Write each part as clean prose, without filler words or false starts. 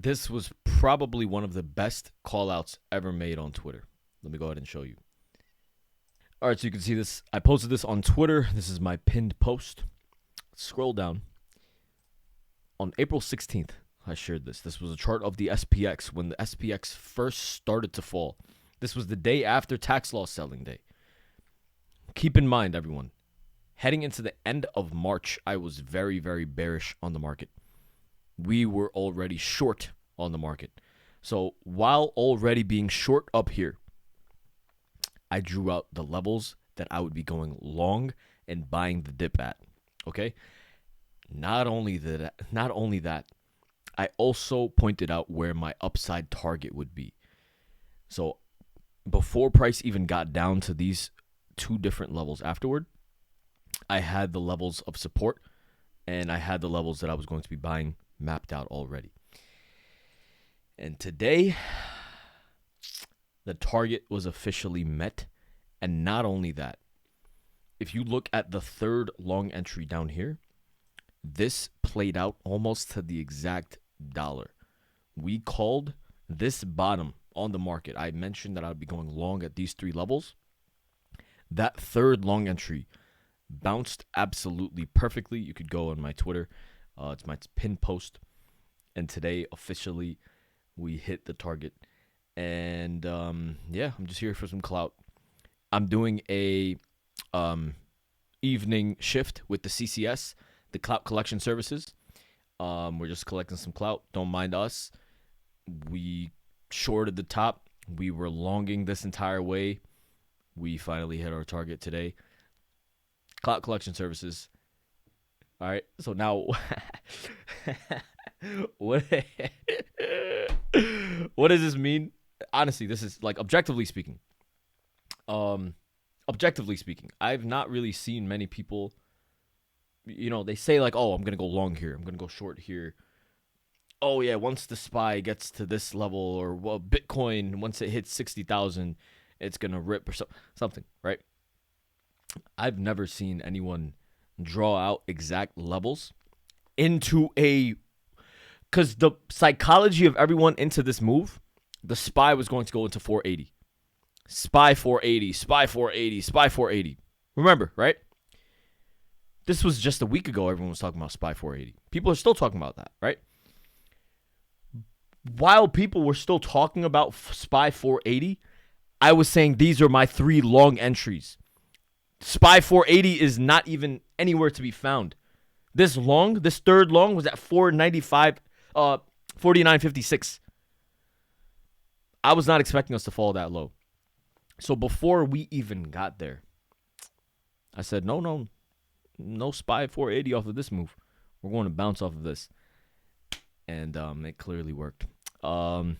This was probably one of the best call-outs ever made on Twitter. Let me go ahead and show you. All right, so you can see this. I posted this on Twitter. This is my pinned post. Scroll down. On April 16th, I shared this. This was a chart of the SPX when the SPX first started to fall. This was the day after tax law selling day. Keep in mind, everyone, heading into the end of March, I was very, very bearish on the market. We were already short on the market. So while already being short up here, I drew out the levels that I would be going long and buying the dip at. Okay? Not only that, I also pointed out where my upside target would be. So before price even got down to these two different levels afterward, I had the levels of support and I had the levels that I was going to be buying mapped out already. And today, the target was officially met. And not only that, if you look at the third long entry down here, this played out almost to the exact dollar. We called this bottom on the market. I mentioned that I'd be going long at these three levels. That third long entry bounced absolutely perfectly. You could go on my Twitter. It's my pinned post. And today, officially, we hit the target. And, yeah, I'm just here for some clout. I'm doing a evening shift with the CCS, the Clout Collection Services. We're just collecting some clout. Don't mind us. We shorted the top. We were longing this entire way. We finally hit our target today. Clout Collection Services. All right. So now, what does this mean? Honestly, this is like objectively speaking. I've not really seen many people, they say like, oh, I'm going to go long here. I'm going to go short here. Oh yeah, once the SPY gets to this level, or well, Bitcoin, once it hits 60,000, it's going to rip or something, right? I've never seen anyone draw out exact levels into because the psychology of everyone into this move, the SPY was going to go into 480. SPY 480, SPY 480, SPY 480. Remember, right? This was just a week ago. Everyone was talking about SPY 480. People are still talking about that, right? While people were still talking about SPY 480, I was saying these are my three long entries. SPY 480 is not even anywhere to be found. This third long was at 495, 49.56. I was not expecting us to fall that low. So before we even got there, I said, no SPY 480 off of this move. We're going to bounce off of this. And it clearly worked. Thank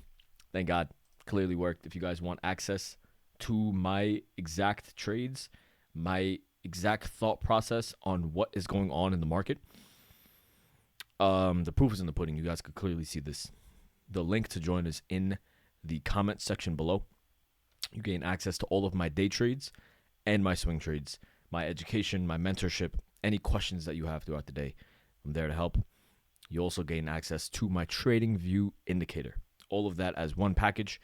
God. Clearly worked. If you guys want access to my exact trades, my exact thought process on what is going on in the market, the proof is in the pudding. You guys could clearly see this. The link to join is in the comment section below. You gain access to all of my day trades and my swing trades, my education, my mentorship, any questions that you have throughout the day. I'm there to help. You also gain access to my trading view indicator. All of that as one package.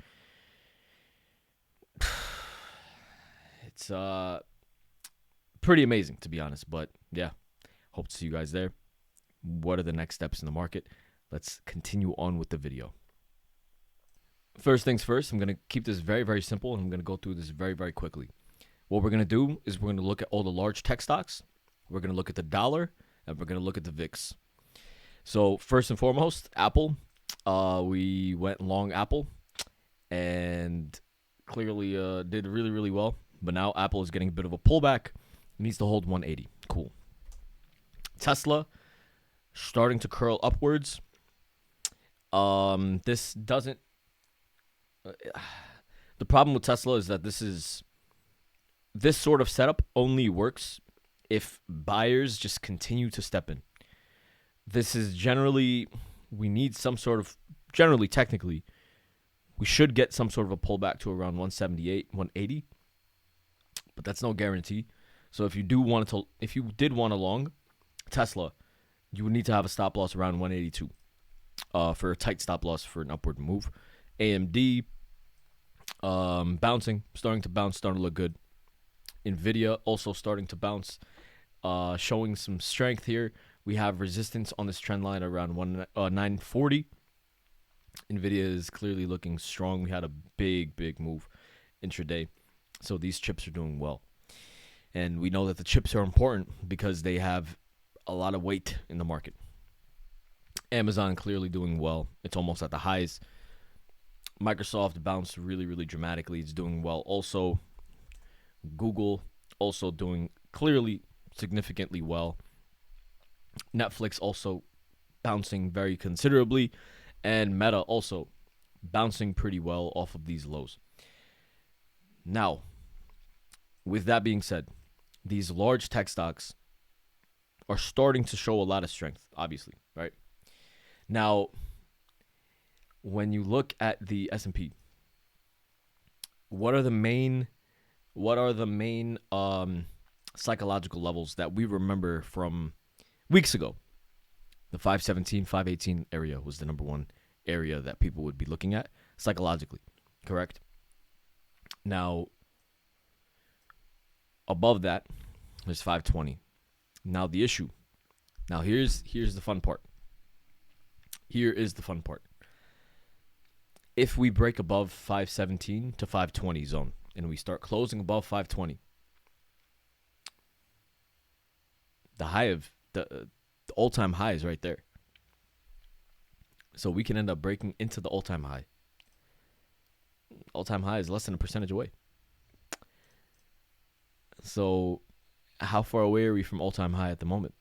It's pretty amazing, to be honest. But yeah, hope to see you guys there. What are the next steps in the market? Let's continue on with the video. First things first, I'm going to keep this very, very simple, and I'm going to go through this very, very quickly. What we're going to do is we're going to look at all the large tech stocks. We're going to look at the dollar, and we're going to look at the VIX. So first and foremost, Apple. We went long Apple, and clearly did really, really well. But now Apple is getting a bit of a pullback. It needs to hold 180. Cool. Tesla starting to curl upwards. This doesn't. The problem with Tesla is that this sort of setup only works if buyers just continue to step in. This is generally, we need some sort of, technically, we should get some sort of a pullback to around 178, 180, but that's no guarantee. So if you did want to long Tesla, you would need to have a stop loss around 182. for a tight stop loss for an upward move. AMD bouncing, starting to bounce, starting to look good. NVDA also starting to bounce, showing some strength here. We have resistance on this trend line around 940. NVIDIA is clearly looking strong. We had a big move intraday. So these chips are doing well. And we know that the chips are important because they have a lot of weight in the market. Amazon clearly doing well. It's almost at the highs. Microsoft bounced really dramatically. It's doing well also. Google also doing clearly significantly well. Netflix also bouncing very considerably. And Meta also bouncing pretty well off of these lows. Now, with that being said, these large tech stocks are starting to show a lot of strength, obviously, right? Now, when you look at the S&P, what are the main psychological levels that we remember from weeks ago? The 517, 518 area was the number one area that people would be looking at psychologically, correct? Now, above that, there's 520. Now the issue. Now here's the fun part. Here is the fun part. If we break above 517 to 520 zone and we start closing above 520, the high of the all-time high is right there. So we can end up breaking into the all-time high. All-time high is less than a percentage away. So how far away are we from all-time high at the moment?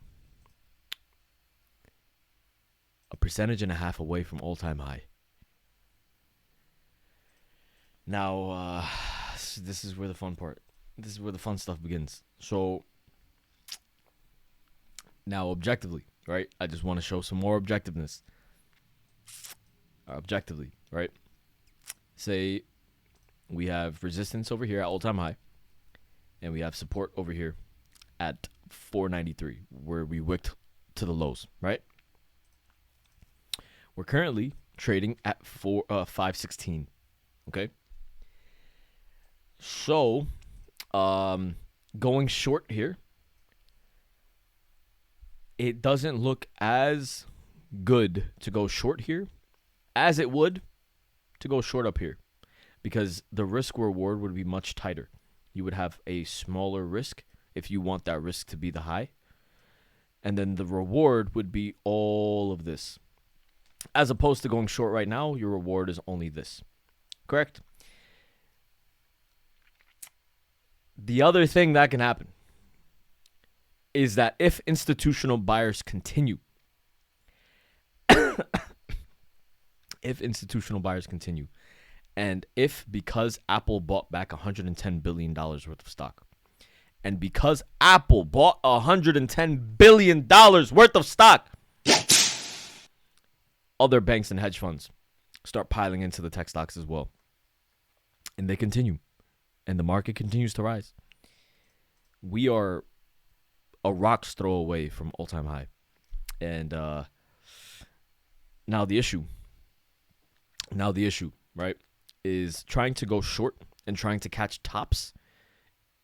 1.5% away from all-time high. Now, this is where the fun part. This is where the fun stuff begins. So now, objectively, right? I just want to show some more objectiveness. Objectively, right? Say we have resistance over here at all-time high, and we have support over here at 493, where we wicked to the lows, right? We're currently trading at 516, okay? So, going short here, it doesn't look as good to go short here as it would to go short up here, because the risk reward would be much tighter. You would have a smaller risk if you want that risk to be the high, and then the reward would be all of this. As opposed to going short right now, your reward is only this. Correct? The other thing that can happen is that if institutional buyers continue, and if because Apple bought back $110 billion worth of stock, and because Apple bought $110 billion worth of stock, other banks and hedge funds start piling into the tech stocks as well. And they continue. And the market continues to rise. We are a rock's throw away from all-time high. And now the issue, right, is trying to go short and trying to catch tops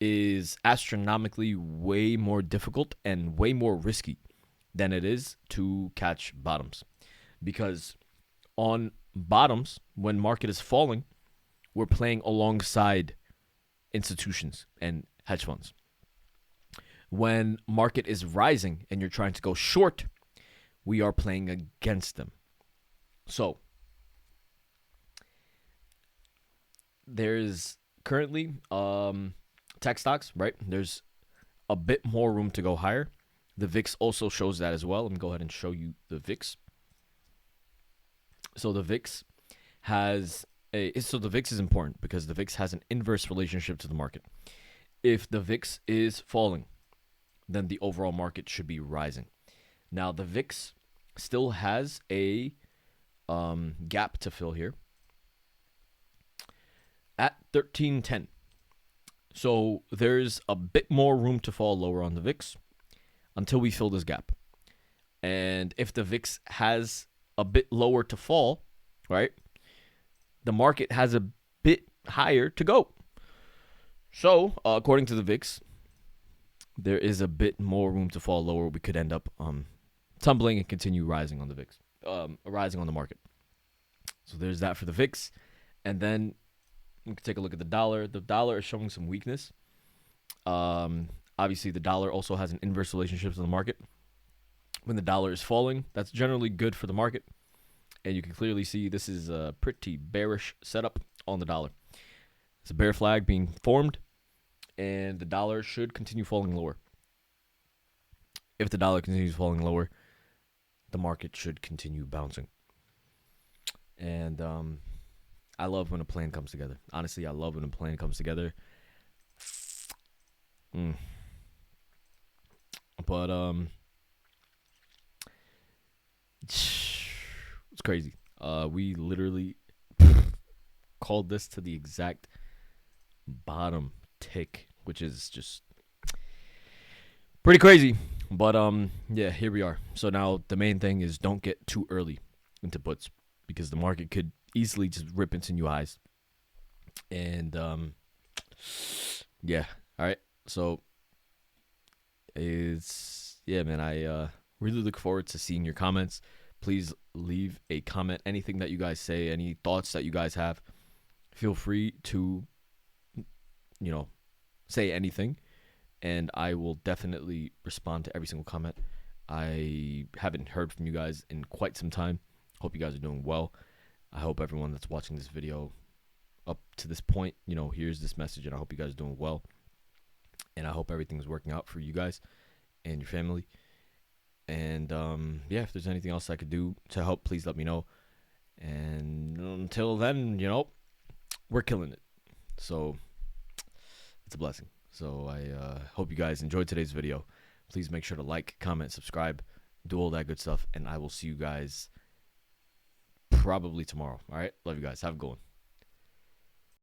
is astronomically way more difficult and way more risky than it is to catch bottoms. Because on bottoms, when market is falling, we're playing alongside institutions and hedge funds. When market is rising and you're trying to go short, we are playing against them. So there's currently tech stocks, right? There's a bit more room to go higher. The VIX also shows that as well. Let me go ahead and show you the VIX. So the VIX the VIX is important because the VIX has an inverse relationship to the market. If the VIX is falling, then the overall market should be rising. Now the VIX still has a gap to fill here at 1310. So there's a bit more room to fall lower on the VIX until we fill this gap. And if the VIX has a bit lower to fall, right, the market has a bit higher to go. So, according to the VIX, there is a bit more room to fall lower. We could end up tumbling and continue rising on the VIX, rising on the market. So there's that for the VIX. And then we can take a look at the dollar. The dollar is showing some weakness. Obviously, the dollar also has an inverse relationship to the market. When the dollar is falling, that's generally good for the market. And you can clearly see this is a pretty bearish setup on the dollar. It's a bear flag being formed, and the dollar should continue falling lower. If the dollar continues falling lower, the market should continue bouncing. And I love when a plan comes together. Honestly, I love when a plan comes together. But it's crazy. We literally called this to the exact bottom tick, which is just pretty crazy. But yeah, here we are. So now the main thing is don't get too early into puts, because the market could easily just rip into new highs. And yeah, all right. So yeah, man, I really look forward to seeing your comments. Please leave a comment. Anything that you guys say, any thoughts that you guys have, feel free to, say anything, and I will definitely respond to every single comment. I haven't heard from you guys in quite some time. Hope you guys are doing well. I hope everyone that's watching this video up to this point, hears this message, and I hope you guys are doing well. And I hope everything's working out for you guys and your family. And yeah, if there's anything else I could do to help, please let me know. And until then, we're killing it. So it's a blessing. So I hope you guys enjoyed today's video. Please make sure to like, comment, subscribe, do all that good stuff. And I will see you guys probably tomorrow. All right. Love you guys. Have a good one.